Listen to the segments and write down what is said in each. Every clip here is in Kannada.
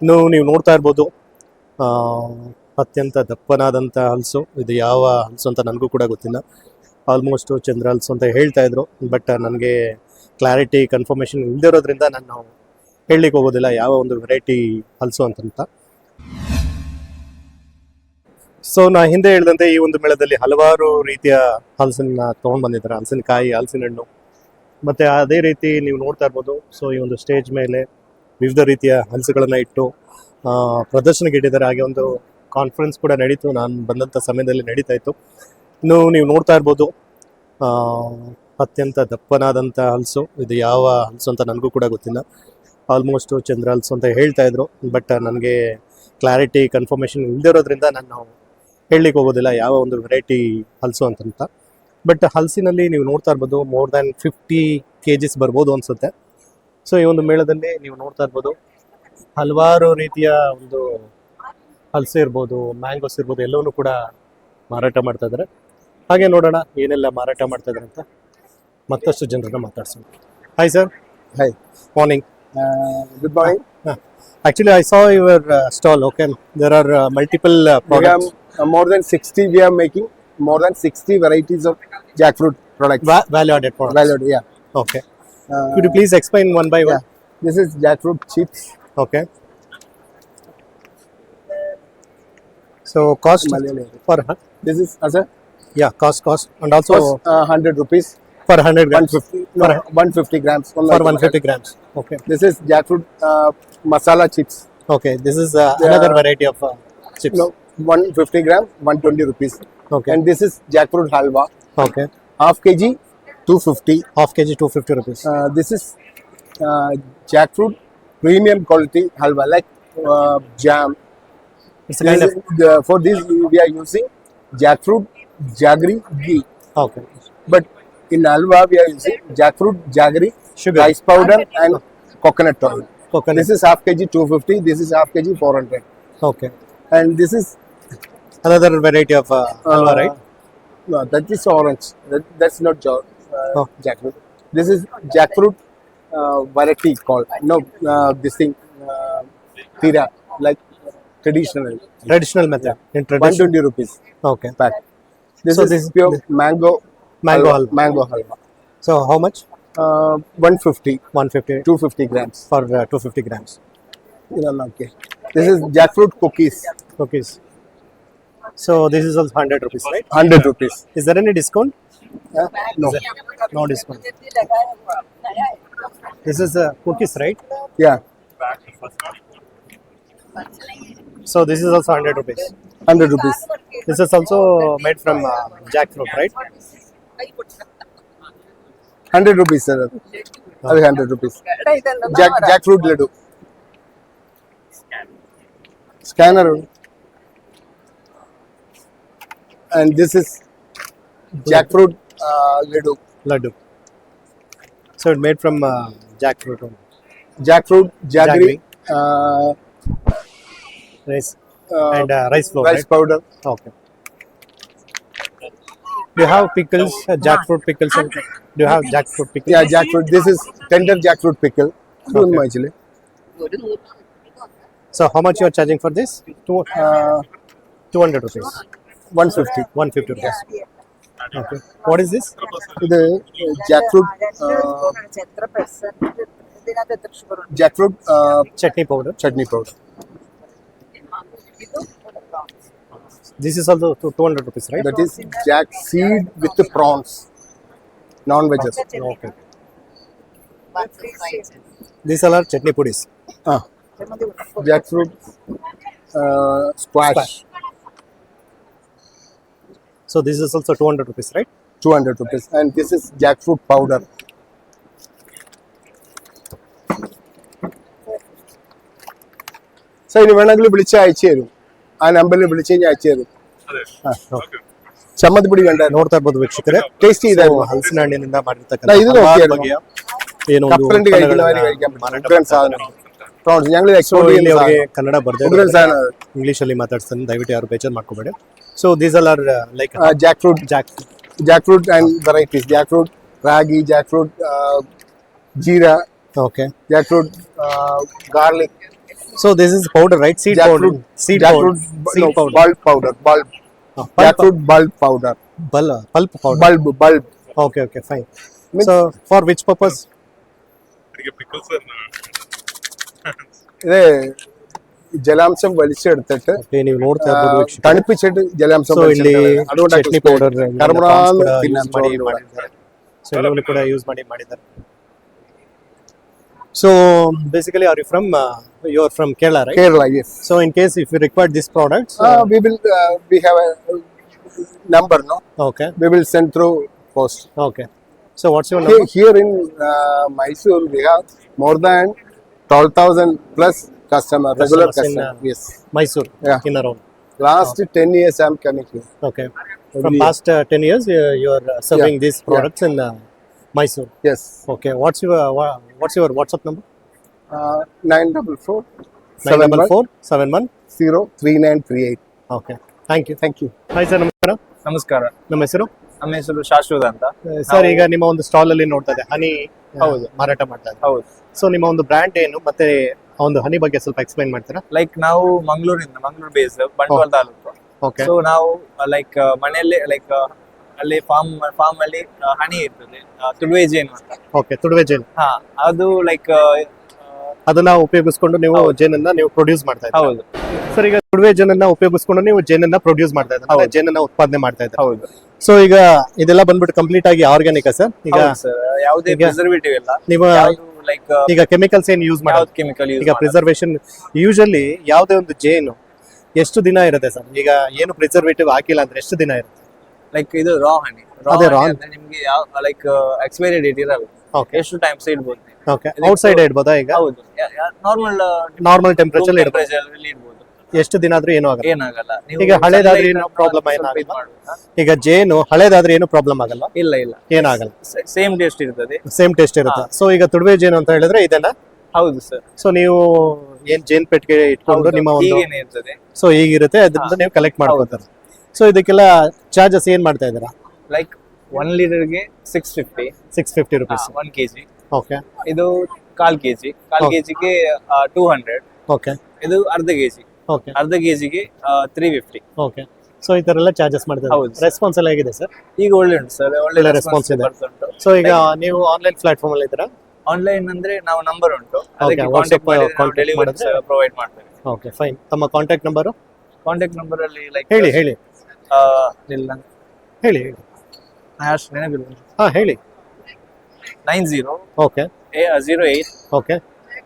ಇನ್ನು ನೀವು ನೋಡ್ತಾ ಇರ್ಬೋದು ಆ, ಅತ್ಯಂತ ದಪ್ಪನಾದಂಥ ಹಲಸು. ಇದು ಯಾವ ಹಲಸು ಅಂತ ನನಗೂ ಕೂಡ ಗೊತ್ತಿಲ್ಲ. ಆಲ್ಮೋಸ್ಟ್ ಚಂದ್ರ ಹಲಸು ಅಂತ ಹೇಳ್ತಾ ಇದ್ರು, ಬಟ್ ನನಗೆ ಕ್ಲಾರಿಟಿ ಕನ್ಫರ್ಮೇಷನ್ ಇಲ್ಲದಿರೋದ್ರಿಂದ ನಾನು ಹೇಳಲಿಕ್ಕೆ ಹೋಗೋದಿಲ್ಲ ಯಾವ ಒಂದು ವೆರೈಟಿ ಹಲಸು ಅಂತಂತ. ಸೊ ನಾ ಹಿಂದೆ ಹೇಳಿದಂತೆ ಈ ಒಂದು ಮೇಳದಲ್ಲಿ ಹಲವಾರು ರೀತಿಯ ಹಲಸನ್ನ ತೊಗೊಂಡು ಬಂದಿದ್ದಾರೆ. ಹಲಸಿನಕಾಯಿ, ಹಲಸಿನ ಹಣ್ಣು, ಮತ್ತು ಅದೇ ರೀತಿ ನೀವು ನೋಡ್ತಾ ಇರ್ಬೋದು. ಸೊ ಈ ಒಂದು ಸ್ಟೇಜ್ ಮೇಲೆ ವಿವಿಧ ರೀತಿಯ ಹಲಸುಗಳನ್ನು ಇಟ್ಟು ಪ್ರದರ್ಶನಕ್ಕೆ ಇಟ್ಟಿದ್ದಾರೆ. ಹಾಗೆ ಒಂದು ಕಾನ್ಫರೆನ್ಸ್ ಕೂಡ ನಡೀತು, ನಾನು ಬಂದಂಥ ಸಮಯದಲ್ಲಿ ನಡೀತಾ ಇತ್ತು. ಇನ್ನು ನೀವು ನೋಡ್ತಾ ಇರ್ಬೋದು ಅತ್ಯಂತ ದಪ್ಪನಾದಂಥ ಹಲಸು. ಇದು ಯಾವ ಹಲಸು ಅಂತ ನನಗೂ ಕೂಡ ಗೊತ್ತಿಲ್ಲ. ಆಲ್ಮೋಸ್ಟ್ ಚಂದ್ರ ಹಲಸು ಅಂತ ಹೇಳ್ತಾ ಇದ್ರು, ಬಟ್ ನನಗೆ ಕ್ಲಾರಿಟಿ ಕನ್ಫರ್ಮೇಷನ್ ಇಲ್ಲದಿರೋದ್ರಿಂದ ನಾನು ಹೇಳಲಿಕ್ಕೆ ಹೋಗೋದಿಲ್ಲ ಯಾವ ಒಂದು ವೆರೈಟಿ ಹಲಸು ಅಂತಂತ. ಬಟ್ ಹಲಸಿನಲ್ಲಿ ನೀವು ನೋಡ್ತಾ ಇರ್ಬೋದು ಮೋರ್ ದ್ಯಾನ್ 50 kgs ಬರ್ಬೋದು ಅನಿಸುತ್ತೆ. ಸೊ ಈ ಒಂದು ಮೇಳದಲ್ಲಿ ನೀವು ನೋಡ್ತಾ ಇರ್ಬೋದು ಹಲವಾರು ರೀತಿಯ ಒಂದು ಹಲಸು ಇರ್ಬೋದು, ಮ್ಯಾಂಗೋಸ್ ಇರ್ಬೋದು, ಎಲ್ಲವನ್ನೂ ಕೂಡ ಮಾರಾಟ ಮಾಡ್ತಾ ಇದ್ದಾರೆ. ಹಾಗೆ ನೋಡೋಣ ಏನೆಲ್ಲ ಮಾರಾಟ ಮಾಡ್ತಾ ಇದ್ದಾರೆ ಅಂತ ಮತ್ತಷ್ಟು ಜನರನ್ನ ಮಾತಾಡ್ಸೋಣ. Hi sir. Hi. Morning. Good morning. Actually, I saw your stall. Okay, there are multiple We products. have more than 60. We are making more than 60 varieties of jackfruit products. Value-added products. Valued, yeah. Okay. Could you please explain one by one? This is jackfruit chips. Okay. So cost Malayali. for This is as a cost and also cost 100 rupees. for 100 grams. 150. No, 150 grams. For 150 grams. Okay. This is jackfruit masala chips. Okay. This is another variety of chips. No, 150 gram, 120 rupees. Okay. And this is jackfruit halwa. Okay. Half kg, 250. Half kg 250 rupees. This is jackfruit premium quality halwa, like jam. It's a kind of For this we are using jackfruit jaggery ghee, okay. but in halwa we are using jackfruit jaggery Sugar. rice powder and coconut oil. Coconut. This is half kg 250. This is half kg 400. Okay. And this is Another variety of halwa, right? no, that is orange. That's not Oh. jackfruit. This is jackfruit variety called this thing tira, like traditional. Traditional method. In tradition. 120 rupees Okay. pack. This So is this is pure mango halwa. Mango halwa. So how much? 150, 150 250 grams. for 250 grams. Okay. This is jackfruit cookies. Cookies. So this is also 100 rupees, right? 100 rupees. Is there any discount? No. No discount. This is cookies, right? Yeah. So this is also 100 rupees. 100 rupees. This is also made from jackfruit, right? 100 rupees, sir. Other 100 rupees. Jackfruit laddu. Scanner. And this is jackfruit laddu. Laddu. So it's made from jackfruit only. Jackfruit jaggery. Rice and rice flour, Rice right? powder. Okay. Do you have pickles, jackfruit pickles? Do you have jackfruit pickles? Yeah, jackfruit. This is tender jackfruit pickle. Okay. Actually. So how much you are charging for this? 200 rupees. 150. 150 rupees. Okay. What is this? The jackfruit jackfruit Chutney powder. chutney powder. This is also 200 rupees, right? That is jack seed with the prawns. Non-veggies. Okay. These all are chutney pudis. Jackfruit squash. So this is also 200 rupees, right? 200 rupees. And this is jackfruit powder. So ഇനി വേണമെങ്കിൽ വിളിച്ച് അയച്ചു തരും. ആ നമ്പറിൽ വിളിച്ചു കഴിഞ്ഞാൽ അയച്ചു തരും. ചമ്മന്തിപ്പൊടി വേണ്ട. ನೋಡ್ತಾ ಇರ್ಬೋದು ವೀಕ್ಷಕರೇ, ಟೇಸ್ಟ್ ചെയ്തായിരുന്നു. ಹಲಸಿನ ಹಣ್ಣಿನಿಂದ ಮಾಡಿರ್ತಕ್ಕಂಥ ಇದು ಹಲವಾರು ನೋಕಿಯಾയിരുന്നു. ಬಗೆಯ ಏನು ಒಂದು കപ്പലണ്ടി കഴിക്കുന്നവര് കഴിക്കാൻ പറ്റും. ഉഗ്രൻ സാധനം. prawns ഞങ്ങൾ ಸೊ ಎಕ್ಸ್ಪೋರ್ಟ್ ಇಲ್ಲಿ ചെയ്യുന്ന ಅವರಿಗೆ ಸಾധനം. ಕನ್ನಡ ಬರ್ದೇ ಉಗ್ರನ್ ಸಾಧನ. ಇಂಗ್ಲಿಷ್ ಅಲ್ಲಿ ಮಾತಾಡ್ತಾನೆ, ದಯವಿಟ್ಟು ಯಾರು ಬೇಜಾರು ಮಾಡ್ಕೋಬೇಡಿ. So these all are like jackfruit and varieties. Jackfruit ragi, jackfruit jeera, okay. jackfruit garlic. So this is powder, right? Seed powder. Jackfruit, Seed jackfruit, powder. Seed no, powder. bulb powder, bulb. Pulp, Jackfruit bulb powder, pulp powder. bulb. Okay, okay, fine. Means- So for which purpose? ഇത് ജലാംശം വലിച്ചെടുത്തിട്ട് Okay, ನೀವು ನೋಡ್ತಾ ಇರ್ಬೋದು ವೀಕ್ಷಕರೇ. തണുപ്പിച്ചിട്ട് ജലാംശം ಸೊ ಇಲ್ಲಿ വലിച്ചെടുത്തിട്ട് അതുകൊണ്ട് ಚಟ್ನಿ ಪೌಡರ್ ಕರ್ಮರಾನ್ ಯೂಸ್ ಮಾಡಿ ಮಾಡಿದ್ದಾರೆ. ಸೊ ಎಲ್ಲವನ್ನೂ ಕೂಡ ಯೂಸ್ ಮಾಡಿದ್ದಾರೆ. So basically are you from you are from Kerala, right? Kerala, yes. So in case if you require this products, We have a number, no? Okay We will send through post. Okay. So what's your number? Here in Mysore, we have more than 12,000 plus customers, regular Customers in, customers. Yes. Mysuru Yeah. In around. Last 10 years, I'm coming here. Okay. Every From year. past 10 years, you are serving these products in Mysore. Yes. Okay. What's your WhatsApp number? 944 944 71. 3938. Okay. Thank you. Thank you. Hi sir, ನಮಸ್ಕಾರ. ನಮಸ್ಕಾರ. ನಮ್ಮ ಹೆಸರು? ನಮ್ಮ ಹೆಸರು ಶಾಶ್ವತ ಅಂತ. ಸರ್, ಈಗ ನಿಮ್ಮ ಒಂದು ಸ್ಟಾಲ್ ಅಲ್ಲಿ ನೋಡ್ತಾ ಇದೆ ಹನಿ ಹೌದು. ಮಾರಾಟ ಮಾಡ್ತಾ ಇದೆ. ಹೌದು. ಸೊ ನಿಮ್ಮ ಒಂದು ಬ್ರ್ಯಾಂಡ್ ಏನು ಮತ್ತೆ ಆ ಒಂದು ಹನಿ ಬಗ್ಗೆ ಸ್ವಲ್ಪ ಎಕ್ಸ್ಪ್ಲೈನ್ ಮಾಡ್ತೀರಾ? ಲೈಕ್ ನಾವು Mangaluru base Bantwal taluk. Okay. So ನಾವು ಲೈಕ್ ಮನೆಯಲ್ಲೇ ಲೈಕ್ ಅಲ್ಲಿ ಫಾರ್ಮ್ ಅಲ್ಲಿ ಹನಿ ಇರ್ತದೆ, ತುಳುವೆ ಜೇನು ಅಂತ. ಓಕೆ. ತುಡುವೆ ಜೇನು. ಹಾ, ಅದು ಲೈಕ್ ಅದನ್ನ ಉಪಯೋಗಿಸ್ಕೊಂಡು ನೀವು ಜೇನನ್ನ ನೀವು ಪ್ರೊಡ್ಯೂಸ್ ಮಾಡ್ತಾ ಇದ್ದೀರಾ? ಹೌದು ಸರ್, ಈಗ ತುಡುವೆ ಜೇನನ್ನ ಉಪಯೋಗಿಸ್ಕೊಂಡು ನೀವು ಜೇನನ್ನ ಪ್ರೊಡ್ಯೂಸ್ ಮಾಡ್ತಾ ಇದ್ದೀರಾ, ಹೌದು. ಜೇನನ್ನ ಉತ್ಪಾದನೆ ಮಾಡ್ತಾ ಇದ್ದೀರಾ? ಹೌದು. ಸೊ ಈಗ ಇದೆಲ್ಲ ಬಂದ್ಬಿಟ್ಟು ಕಂಪ್ಲೀಟ್ ಆಗಿ ಆರ್ಗ್ಯಾನಿಕ್ ಸರ್? ಈಗ ಸರ್, ಯಾವುದೇ ಈಗ- ಪ್ರಿಸರ್ವೇಟಿವ್ ಇಲ್ಲ, ನೀವು ಲೈಕ್ ಈಗ ಕೆಮಿಕಲ್ಸ್ ಏನು ಯೂಸ್ ಮಾಡೋದು? ಯಾವ್ದು ಕೆಮಿಕಲ್ ಯೂಸ್ ಈಗ ಪ್ರಿಸರ್ವೇಶನ್ ಯೂಶಲಿ ಯಾವುದೇ ಒಂದು ಜೇನು ಎಷ್ಟು ದಿನ ಇರುತ್ತೆ ಸರ್? ಈಗ ಏನು ಪ್ರಿಸರ್ವೇಟಿವ್ ಹಾಕಿಲ್ಲ ಅಂದ್ರೆ ಎಷ್ಟು ದಿನ ಇರುತ್ತೆ? ಲೈಕ್ ಇದು ರಾ ಹನಿ. ಅದೇ raw ಅಂದ್ರೆ ನಿಮ್ಗೆ ಯಾವ ಲೈಕ್ ಎಕ್ಸ್ಪೈರಿ ಡೇಟ್ ಇರಲ್ಲ. ಓಕೆ. ಎಷ್ಟು ಟೈಮ್ಸ್ ಇಡ್ಬೋದು ನೀವು. ಓಕೆ. ಔಟ್ ಸೈಡ್ ಇಡ್ಬೋದಾ? ಈಗ ಹೌದು, ನಾರ್ಮಲ್ ನಾರ್ಮಲ್ ಟೆಂಪರೇಚರ್ ಇಡ್ಬೋದು. ಟೆಂಪರೇಚರ್ ಅಲ್ಲಿ ಇಡ್ಬೋದು, ಎಷ್ಟು ದಿನ ಆದ್ರೂ ಏನೂ ಆಗಲ್ಲ? ಏನಾಗಲ್ಲ. ನೀವು ಈಗ ಹಳೇದಾದ್ರೆ sunlight ಏನು ಅನ್ನ problem ಸ್ವಲ್ಪ ಏನಾಗಲ್ಲ? ಇದ್ ಮಾಡ್ಬೇಕಾ? ಈಗ ಜೇನು ಹಳೇದಾದ್ರೆ ಏನು ಪ್ರಾಬ್ಲಮ್ ಆಗಲ್ಲ? ಇಲ್ಲ ಇಲ್ಲ, ಏನಾಗಲ್ಲ, ಸೇಮ್ ಟೇಸ್ಟ್ ಇರ್ತದೆ. ಸೇಮ್ ಟೇಸ್ಟ್ ಇರುತ್ತೆ. ಸೊ ಈಗ ತುಡುವೆ ಜೇನು ಅಂತ ಹೇಳಿದ್ರೆ ಇದನ್ನ, ಹೌದು ಸರ್. ಸೊ ನೀವು ಏನ್ ಜೇನ್ ಪೆಟ್ಟಿಗೆ ಇಟ್ಕೊಂಡು ನಿಮ್ಮ ಒಂದು ಹೀಗೇನೆ ಇರ್ತದೆ. ಸೊ ಈಗಿರುತ್ತೆ, ಅದರಿಂದ ನೀವು ಕಲೆಕ್ಟ್ ಮಾಡ್ಕೊತಾರೆ. ಸೊ ಇದಕ್ಕೆಲ್ಲ ಚಾರ್ಜಸ್ ಏನ್ ಮಾಡ್ತಾ ಇದ್ದೀರಾ? ಲೈಕ್ 1 ಲೀಟರ್ಗೆ 650 650 ರುಪೀಸ್. 1 kg. ಓಕೆ. ಇದು ಕಾಲ್ ಕೆಜಿಗೆ Okay. 200. ಓಕೆ. ಇದು ಅರ್ಧ ಕೆಜಿ, ಓಕೆ. ಅರ್ಧ ಕೆಜಿಗೆ 350. ಓಕೆ. ಸೊ ಈ ತರ ಎಲ್ಲ ಚಾರ್ಜಸ್ ಮಾಡ್ತಾರೆ. ಹೌದು. ರೆಸ್ಪಾನ್ಸ್ ಎಲ್ಲ ಹೇಗಿದೆ ಸರ್? ಈಗ ಒಳ್ಳೆ ಉಂಟು ಸರ್, ಒಳ್ಳೆ ಒಳ್ಳೆ response ಇದೆ. ಬರ್ತುಂಟು. ಸೊ ಈಗ ನೀವು ಆನ್ಲೈನ್ ಪ್ಲಾಟ್ಫಾರ್ಮ್ ಅಲ್ಲಿ ಇದ್ದೀರಾ? ಆನ್ಲೈನ್ ಅಂದ್ರೆ ನಾವು ನಂಬರ್ ಉಂಟು, ಅದಕ್ಕೆ WhatsApp ಕಾಂಟ್ಯಾಕ್ಟ್ contact ಡೆಲಿವರಿ ಮಾಡಿದ್ರೆ- ಪ್ರೊವೈಡ್ ಮಾಡ್ತೇವೆ. Okay, fine. ತಮ್ಮ ಕಾಂಟ್ಯಾಕ್ಟ್ ನಂಬರು ಕಾಂಟ್ಯಾಕ್ಟ್ ನಂಬರ್ ಅಲ್ಲಿ ಲೈಕ್ ಹೇಳಿ ಹೇಳಿ ಇಲ್ಲ ಹೇಳಿ ಹೇಳಿ. ಹ್ಯಾಶ್ ನೆನಪಿಲ್ಲ. ಹಾ, ಹೇಳಿ. 90 ಓಕೆ 08 ಓಕೆ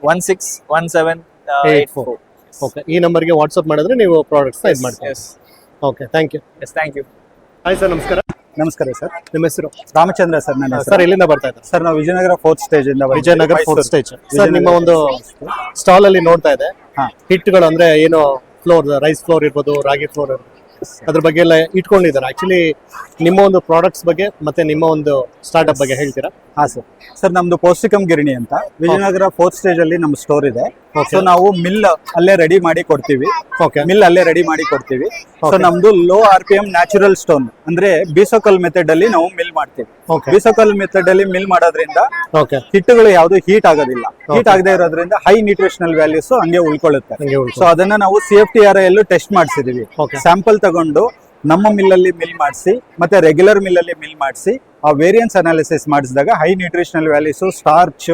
161784. ಓಕೆ. ಈ ನಂಬರ್ಗೆ ವಾಟ್ಸಪ್ ಮಾಡಿದ್ರೆ ನೀವು ಪ್ರಾಡಕ್ಟ್ಸ್ ಇದು ಮಾಡ್ತೀವಿ. Yes okay, thank you. Yes, thank you. Hi sir, ನಮಸ್ಕಾರ. ನಮಸ್ಕಾರ ಸರ್. ನಿಮ್ಮ ಹೆಸರು? ರಾಮಚಂದ್ರ ಸರ್. ನನ್ನ ಸರ್, ಎಲ್ಲಿಂದ ಬರ್ತಾ ಇದ್ದಾರೆ? ಸರ್, ನಾವು ವಿಜಯನಗರ 4th ಸ್ಟೇಜ್ ಇಂದ ಬಂದಿದ್ದೀವಿ. Vijayanagara 4th stage. ಸರ್, ನಿಮ್ಮ ಒಂದು ಸ್ಟಾಲ್ ಅಲ್ಲಿ ನೋಡ್ತಾ ಇದೆ ಹಾ. ಹಿಟ್ಗಳು ಅಂದ್ರೆ ಏನು ಫ್ಲೋರ್, ರೈಸ್ ಫ್ಲೋರ್ ಇರ್ಬೋದು, ರಾಗಿ ಫ್ಲೋರ್ ಇರ್ಬೋದು, ಅದ್ರ ಬಗ್ಗೆ ಎಲ್ಲ ಇಟ್ಕೊಂಡಿದ್ದಾರೆ. ಆಕ್ಚುಲಿ ನಿಮ್ಮ ಒಂದು ಪ್ರಾಡಕ್ಟ್ಸ್ ಬಗ್ಗೆ ಮತ್ತೆ ನಿಮ್ಮ ಒಂದು ಸ್ಟಾರ್ಟ್ಅಪ್ ಬಗ್ಗೆ ಹೇಳ್ತೀರಾ? ಹಾ ಸರ್. ಸರ್, ನಮ್ದು ಪೌಷ್ಟಿಕಂ ಗಿರಣಿ ಅಂತ ವಿಜಯನಗರ 4th ಸ್ಟೇಜ್ ಅಲ್ಲಿ ನಮ್ಮ ಸ್ಟೋರ್ ಇದೆ. Okay. ಸೊ ನಾವು ಮಿಲ್ ಅಲ್ಲೇ ರೆಡಿ ಮಾಡಿ ಕೊಡ್ತೀವಿ. ಓಕೆ. ಮಿಲ್ ಅಲ್ಲೇ ರೆಡಿ ಮಾಡಿ ಕೊಡ್ತೀವಿ. So Okay. ನಮ್ದು ಲೋ RPM ನ್ಯಾಚುರಲ್ ಸ್ಟೋನ್ ಅಂದ್ರೆ ಬೀಸೋಕಲ್ ಮೆಥಡ್ ಅಲ್ಲಿ ನಾವು ಮಿಲ್ ಮಾಡ್ತೀವಿ. ಓಕೆ. ಬೀಸೋಕಲ್ ಮೆಥಡ್ ಅಲ್ಲಿ ಮಿಲ್ ಮಾಡೋದ್ರಿಂದ ಓಕೆ. ಹಿಟ್ಟುಗಳು ಯಾವ್ದು ಹೀಟ್ ಆಗೋದಿಲ್ಲ. ಹೀಟ್ ಆಗದೆ ಇರೋದ್ರಿಂದ ಹೈ ನ್ಯೂಟ್ರಿಷನಲ್ ವ್ಯಾಲ್ಯೂಸ್ ಹಂಗೆ ಉಳ್ಕೊಳ್ಳುತ್ತೆ. ಹಂಗೆ ಉಳ್ಕೊಳ್ಳುತ್ತೆ. ಸೊ ಅದನ್ನ ನಾವು CFTRI ಟೆಸ್ಟ್ ಮಾಡಿಸಿದೀವಿ. Okay. ಸ್ಯಾಂಪಲ್ ತಗೊಂಡು ನಮ್ಮ ಮಿಲ್ಲಲ್ಲಿ ಮಿಲ್ ಮಾಡಿಸಿ ಮತ್ತೆ ರೆಗ್ಯುಲರ್ ಮಿಲ್ಲಲ್ಲಿ ಮಿಲ್ ಮಾಡಿಸಿ ಆ ವೇರಿಯನ್ಸ್ ಅನಾಲಿಸಿಸ್ ಮಾಡಿಸಿದಾಗ high nutritional values, starch,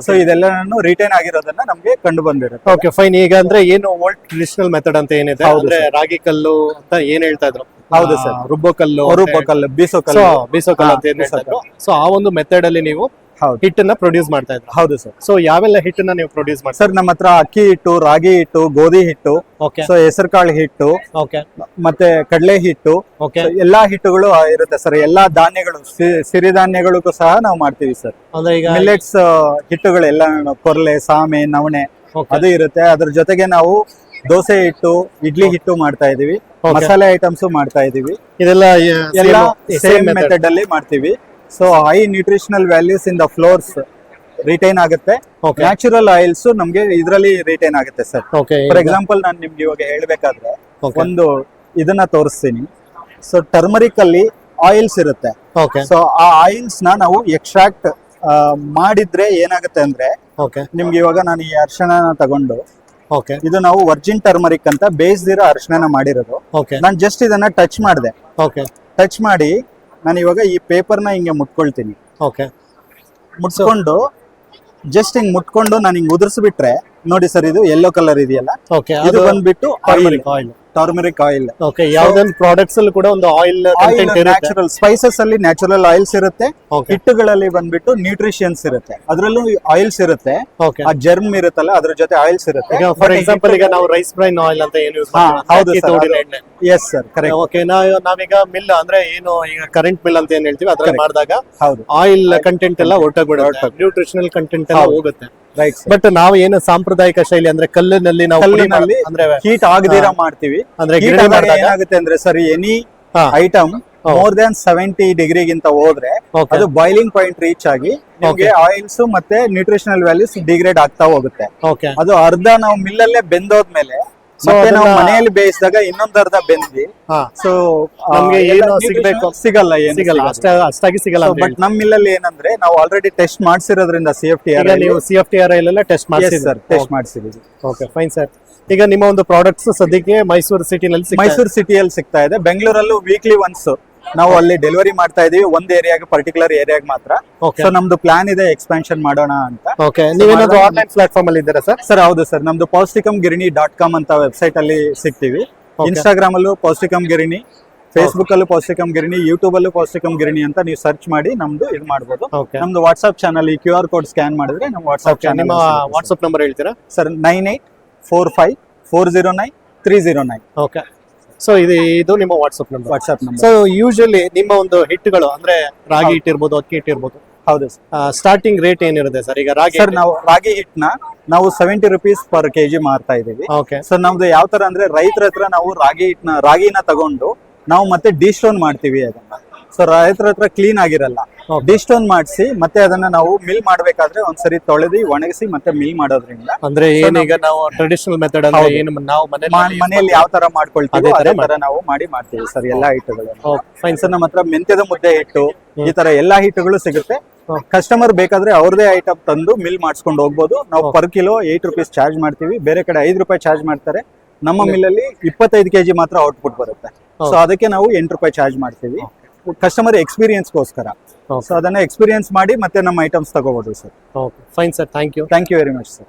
so ಇದೆಲ್ಲನೂ ರಿಟೈನ್ ಆಗಿರೋದನ್ನ ನಮ್ಗೆ ಕಂಡು ಬಂದಿರುತ್ತೆ. Okay, fine. ಈಗ ಅಂದ್ರೆ ಏನು ಓಲ್ಡ್ ಟ್ರೆಡಿಷನಲ್ ಮೆಥಡ್ ಅಂತ ಏನಿದೆ, ಹೌದು ಅಂದ್ರೆ sir. ರಾಗಿ ಕಲ್ಲು ಅಂತ ಏನ್ ಹೇಳ್ತಾ ಇದ್ರು? ಹೌದು sir. ರುಬ್ಬೋ ಕಲ್ಲು, ರೂಪಕಲ್ಲು, ಬೀಸೋಕಲ್ಲು. ಬೀಸೋ ಕಲ್ಲು ಹಾ, ಅಂತ ಏನ್ ಹೇಳ್ತಾ ಬೀಸೋ ಇದ್ರು. ಸೊ ಆ ಒಂದು ಮೆಥಡ್ ಅಲ್ಲಿ ನೀವು ಹೌದು ಹಿಟ್ಟನ್ನ ಪ್ರೊಡ್ಯೂಸ್ ಮಾಡ್ತಾ ಇದ್ರು. ಹೌದು ಸರ್. ಸೊ ಯಾವೆಲ್ಲ ಹಿಟ್ಟನ್ನ ನೀವು ಪ್ರೊಡ್ಯೂಸ್ ಮಾಡ್ತಾ? ಸರ್, ನಮ್ಮ ಹತ್ರ ಅಕ್ಕಿ ಹಿಟ್ಟು, ರಾಗಿ ಹಿಟ್ಟು, ಗೋಧಿ ಹಿಟ್ಟು, ಓಕೆ ಸೊ ಹೆಸರುಕಾಳು ಹಿಟ್ಟು, ಓಕೆ ಮತ್ತೆ ಕಡಲೆ ಹಿಟ್ಟು, ಓಕೆ. so ಎಲ್ಲಾ ಹಿಟ್ಟುಗಳು ಇರುತ್ತೆ ಸರ್. ಎಲ್ಲಾ ಧಾನ್ಯಗಳು, ಸಿರಿಧಾನ್ಯಗಳಿಗೂ ಸಹ ನಾವು ಮಾಡ್ತೀವಿ ಸರ್. ಅಂದ್ರೆ ಈಗ ಮಿಲೆಟ್ಸ್ ಹಿಟ್ಟುಗಳೆಲ್ಲ, ಕೊರ್ಲೆ, ಸಾಮೆ, ನವಣೆ Okay. ಅದು ಇರುತ್ತೆ. ಅದ್ರ ಜೊತೆಗೆ ನಾವು ದೋಸೆ ಹಿಟ್ಟು, ಇಡ್ಲಿ ಹಿಟ್ಟು ಮಾಡ್ತಾ ಇದೀವಿ. Okay. ಮಸಾಲೆ ಐಟಮ್ಸ್ ಮಾಡ್ತಾ ಇದೀವಿ. ಇದೆಲ್ಲ ಎಲ್ಲ same ಸೇಮ್ method. ಮೆಥಡ್ ಅಲ್ಲಿ ಮಾಡ್ತೀವಿ. So high nutritional values in the floors retain ಆಗುತ್ತೆ. Okay. ನ್ಯಾಚುರಲ್ ಆಯಿಲ್ಸ್ ನಮ್ಗೆ ಇದರಲ್ಲಿ ರಿಟೈನ್ ಆಗುತ್ತೆ ಸರ್. ಓಕೆ. ಫಾರ್ ಎಕ್ಸಾಂಪಲ್ ನಾನು ನಿಮ್ಗೆ ಇವಾಗ ಹೇಳ್ಬೇಕಾದ್ರೆ Okay. ಒಂದು ಇದನ್ನ ತೋರಿಸ್ತೀನಿ. ಸೊ ಟರ್ಮರಿಕ್ ಅಲ್ಲಿ ಆಯಿಲ್ಸ್ ಇರುತ್ತೆ. ಓಕೆ ಸೊ ಆ ಆಯಿಲ್ಸ್ ನ ನಾವು ಎಕ್ಸ್ಟ್ರಾಕ್ಟ್ ಮಾಡಿದ್ರೆ ಏನಾಗುತ್ತೆ ಅಂದ್ರೆ, ಓಕೆ ನಿಮ್ಗೆ ಇವಾಗ ನಾನು ಈ ಅರ್ಶನ ತಗೊಂಡು ಓಕೆ ಇದು ನಾವು ವರ್ಜಿನ್ ಟರ್ಮರಿಕ್ ಅಂತ ಬೇಯಿಸ್ದಿರೋ ಅರಿಶಿನ ಮಾಡಿರೋದು. ಓಕೆ ನಾನು ಜಸ್ಟ್ ಇದನ್ನ ಟಚ್ ಮಾಡಿದೆ. ಓಕೆ ಟಚ್ ಮಾಡಿ ನಾನು ಇವಾಗ ಈ ಪೇಪರ್ನ ಹಿಂಗೆ ಮುಟ್ಕೊಳ್ತೀನಿ. ಓಕೆ ಮುಟ್ಕೊಂಡು ಜಸ್ಟ್ ಹಿಂಗ್ ಮುಟ್ಕೊಂಡು ನಾನು ಹಿಂಗ್ ಉದುರಿಸ್ಬಿಟ್ರೆ ನೋಡಿ ಸರ್, ಇದು ಯೆಲ್ಲೋ ಕಲರ್ ಇದೆಯಲ್ಲ, ಓಕೆ ಇದು ಬಂದ್ಬಿಟ್ಟು oil, oil. Turmeric oil. Okay, ಯಾವ್ದೊಂದು ಪ್ರಾಡಕ್ಟ್ಸ್ ಅಲ್ಲಿ ಕೂಡ ಒಂದು ಆಯಿಲ್ ಕಂಟೆಂಟ್ ಇರುತ್ತೆ. ನ್ಯಾಚುರಲ್ ಸ್ಪೈಸಸ್ ಅಲ್ಲಿ ನ್ಯಾಚುರಲ್ ಆಯಿಲ್ಸ್ ಇರುತ್ತೆ, ಓಕೆ ಹಿಟ್ಟುಗಳಲ್ಲಿ ಬಂದ್ಬಿಟ್ಟು ನ್ಯೂಟ್ರಿಷನ್ಸ್ ಇರುತ್ತೆ, ಅದರಲ್ಲೂ ಆಯಿಲ್ಸ್ ಇರುತ್ತೆ, ಓಕೆ. ಆ ಜರ್ಮ್ ಇರುತ್ತಲ್ಲ ಅದ್ರ ಜೊತೆ ಆಯಿಲ್ಸ್ ಇರುತ್ತೆ. ಈಗ ಫಾರ್ ಎಕ್ಸಾಂಪಲ್ ಈಗ ನಾವು ರೈಸ್ ಬ್ರೈನ್ ಆಯಿಲ್ ಅಂತ ಏನು ಯೂಸ್ ಹೌದು ಮಾಡ್ತೀವಿ, sir, ತೋಡಿನ ಅದು- ಎಣ್ಣೆ. Yes sir, correct. ಓಕೆ, ನಾವೀಗ ಮಿಲ್ ಅಂದ್ರೆ ಏನು ಈಗ ಕರೆಂಟ್ ಮಿಲ್ ಅಂತ ಏನ್ ಹೇಳ್ತೀವಿ ಅದ್ರಲ್ಲಿ Correct. ಮಾಡಿದಾಗ ಹೌದು, ಆಯಿಲ್ ಕಂಟೆಂಟ್ ಎಲ್ಲ ಹೊರಟೋಗ್ಬಿಡುತ್ತೆ, ನ್ಯೂಟ್ರಿಷನಲ್ ಕಂಟೆಂಟ್ ಎಲ್ಲ ಹೌದು. ಹೋಗುತ್ತೆ. Right sir. ಬಟ್ ನಾವು ಏನು ಸಾಂಪ್ರದಾಯಿಕ ಶೈಲಿ ಅಂದ್ರೆ ಕಲ್ಲಿನಲ್ಲಿ ನಾವು ಪುಡಿ ಕಲ್ಲಿನಲ್ಲಿ ಅಂದ್ರೆ ಹೀಟ್ ಆಗದಿರ ಮಾಡ್ತೀವಿ. ಅಂದ್ರೆ Heat ಗಿರಣಿ ಆದಾಗ ಮಾಡಿದಾಗ ಏನಾಗುತ್ತೆ ಅಂದ್ರೆ ಸರ್, ಎನಿ ಹಾ. ಐಟಮ್ ಹೌದು. ಮೋರ್ ದನ್ 70 ಡಿಗ್ರಿಗಿಂತ ಹೋದ್ರೆ Okay. ಅದು ಬಾಯ್ಲಿಂಗ್ ಪಾಯಿಂಟ್ ರೀಚ್ ಆಗಿ ನಿಮ್ಗೆ ಆಯಿಲ್ಸ್ ಮತ್ತೆ ನ್ಯೂಟ್ರಿಷನಲ್ ವ್ಯಾಲ್ಯೂಸ್ ಡಿಗ್ರೇಡ್ ಆಗ್ತಾ ಹೋಗುತ್ತೆ. ಓಕೆ ಅದು ಅರ್ಧ ನಾವು ಮಿಲ್ಲಲ್ಲೇ ಬೆಂದೋದ್ಮೇಲೆ So ಮತ್ತೆ ನಾವು ಅದನ್ನ- ಮನೆಯಲ್ಲಿ ಬೇಯಿಸಿದಾಗ ಇನ್ನೊಂದ್ ಅರ್ಧ ಬೆಂದಿ, ಹಾ ಸೊ ನಮ್ಗೆ ಏನು ಸಿಗ್ಬೇಕು ಸಿಗಲ್ಲ, ಸಿಗಲ್ಲ, ಅಷ್ಟಾಗಿ ಸಿಗಲ್ಲ ಅಂತ ಬಟ್ ನಮ್ ಮಿಲ್ಲಲ್ಲಿ ಏನಂದ್ರೆ ನಾವು ಆಲ್ರೆಡಿ ಟೆಸ್ಟ್ ಮಾಡ್ಸಿರೋದ್ರಿಂದ CFTR ಈಗ ನೀವು CFTR ಎಲ್ಲ ಟೆಸ್ಟ್ ಮಾಡಿಸಿದ್ರಿ ಸರ್ ಟೆಸ್ಟ್ ಮಾಡ್ಸಿದೀವಿ. Okay, fine sir. ಈಗ ನಿಮ್ಮ ಒಂದು ಪ್ರಾಡಕ್ಟ್ಸ್ ಸದ್ಯಕ್ಕೆ ಮೈಸೂರು ಸಿಟಿನಲ್ಲಿ ಮೈಸೂರು ಸಿಟಿಯಲ್ಲಿ ಸಿಗ್ತಾ ಇದೆ. ಬೆಂಗಳೂರಲ್ಲೂ ವೀಕ್ಲಿ ಒನ್ಸ್ ನಾವು ಅಲ್ಲಿ ಡೆಲಿವರಿ ಮಾಡ್ತಾ ಇದೀವಿ, ಒಂದ್ ಏರಿಯಾಗೆ, ಪರ್ಟಿಕ್ಯುಲರ್ ಏರಿಯಾಗೆ ಮಾತ್ರ. ಓಕೆ ಸೊ ನಮ್ದು ಪ್ಲಾನ್ ಇದೆ ಎಕ್ಸ್ಪಾನ್ಷನ್ ಮಾಡೋಣ ಅಂತ. ಓಕೆ, ನೀವೇನಾದ್ರು ಆನ್ಲೈನ್ ಪ್ಲಾಟ್ಫಾರ್ಮ್ ಅಲ್ಲಿ ಇದ್ದೀರಾ ಸರ್? ಸರ್ ಹೌದು ಸರ್, ನಮ್ದು paustikam-girini.com ಅಂತ ವೆಬ್ಸೈಟ್ ಅಲ್ಲಿ ಸಿಗ್ತೀವಿ. ಇನ್ಸ್ಟಾಗ್ರಾಮ್ ಅಲ್ಲೂ ಪೌಷ್ಟಿಕಂ ಗಿರಿನಿ, ಫೇಸ್ಬುಕ್ ಅಲ್ಲೂ ಪೌಷ್ಟಿಕಂ ಗಿರಿನಿ, ಯೂಟ್ಯೂಬ್ ಅಲ್ಲೂ ಪೌಷ್ಟಿಕಂ ಗಿರಿನಿ ಅಂತ ನೀವು ಸರ್ಚ್ ಮಾಡಿ ನಮ್ದು ಇದು ಮಾಡ್ಬೋದು. ಓಕೆ, ನಮ್ದು ವಾಟ್ಸ್ಆಪ್ ಚಾನಲ್ ಈ QR ಕೋಡ್ ಸ್ಕ್ಯಾನ್ ಮಾಡಿದ್ರೆ ನಮ್ಮ ವಾಟ್ಸ್ಆಪ್ ಚಾನಲ್. ನಿಮ್ಮ ವಾಟ್ಸ್ಆಪ್ ನಂಬರ್ ಹೇಳ್ತೀರಾ ಸರ್ 9845409309 ಓಕೆ. ಸೊ ಇದು ನಿಮ್ಮ WhatsApp number. WhatsApp number. So usually ನಿಮ್ಮ ಒಂದು ಹಿಟ್ಟುಗಳು ಅಂದ್ರೆ ರಾಗಿ ಹಿಟ್ಟಿರ್ಬೋದು, ಅಕ್ಕಿ ಹಿಟ್ಟಿರ್ಬೋದು, ಹೌದು ಸರ್. ಸ್ಟಾರ್ಟಿಂಗ್ ರೇಟ್ ಏನಿರುತ್ತೆ ಸರ್? ಈಗ ರಾಗಿ ಸರ್ ನಾವು ರಾಗಿ ಹಿಟ್ನ ನಾವು 70 ರುಪೀಸ್ ಪರ್ ಕೆಜಿ ಮಾರ್ತಾ ಇದೀವಿ. ಓಕೆ ಸೊ ನಮ್ದು ಯಾವ ತರ ಅಂದ್ರೆ ರೈತರ ಹತ್ರ ನಾವು ರಾಗಿನ ತಗೊಂಡು ನಾವು ಮತ್ತೆ ಡಿಸ್ಟೋನ್ ಮಾಡ್ತೀವಿ ಅದನ್ನ. ಸೊ ರೈತರ ಹತ್ರ ಕ್ಲೀನ್ ಆಗಿರಲ್ಲ, Okay. ಡಿಸ್ಟೋನ್ ಮಾಡಿಸಿ ಮತ್ತೆ ಅದನ್ನ ನಾವು ಮಿಲ್ ಮಾಡ್ಬೇಕಾದ್ರೆ ಒಂದ್ಸರಿ ತೊಳೆದು ಒಣಗಿಸಿ ಮತ್ತೆ ಮಿಲ್ ಮಾಡೋದ್ರಿಂದ ಅಂದ್ರೆ ಏನೀಗ ನಾವು ಟ್ರೆಡಿಷನಲ್ ಮೆಥಡ್ ಅಂದ್ರೆ ಹೌದು. ಏನು ನಾವು ಮನೆಯಲ್ಲಿ ಯಾವ ತರ ಮಾಡ್ಕೊಳ್ತೀವಿ ಅದೇ ತರ ಅದೇ ತರ ನಾವು ಮಾಡ್ತೀವಿ ಸರ್ ಎಲ್ಲಾ ಹಿಟ್ಟುಗಳು. ಫೈನ್ ಸರ್ ನಮ್ಮ ಹತ್ರ ಮೆಂತ್ಯದ ಮುದ್ದೆ ಹಿಟ್ಟು, ಈ ತರ ಎಲ್ಲಾ ಹಿಟ್ಟುಗಳು ಸಿಗುತ್ತೆ. ಕಸ್ಟಮರ್ ಬೇಕಾದ್ರೆ ಅವ್ರದೇ ಐಟಮ್ ತಂದು ಮಿಲ್ ಮಾಡಿಸ್ಕೊಂಡು ಹೋಗ್ಬೋದು. ನಾವು ಪರ್ ಕಿಲೋ 8 ರುಪೀಸ್ ಚಾರ್ಜ್ ಮಾಡ್ತೀವಿ, ಬೇರೆ ಕಡೆ 5 ರೂಪಾಯಿ ಚಾರ್ಜ್ ಮಾಡ್ತಾರೆ. ನಮ್ಮ ಮಿಲ್ಲಲ್ಲಿ 25 kg ಮಾತ್ರ ಔಟ್ಪುಟ್ ಬರುತ್ತೆ. ಸೊ ಅದಕ್ಕೆ ನಾವು 8 ರೂಪಾಯಿ ಚಾರ್ಜ್ ಮಾಡ್ತೀವಿ ಕಸ್ಟಮರ್ ಎಕ್ಸ್ಪೀರಿಯನ್ಸ್ಗೋಸ್ಕರ. ಸೊ ಅದನ್ನ ಎಕ್ಸ್ಪೀರಿಯನ್ಸ್ ಮಾಡಿ ಮತ್ತೆ ನಮ್ಮ ಐಟಮ್ಸ್ ತಗೋಬಹುದು sir. Okay, fine sir, thank you. Thank you very much sir.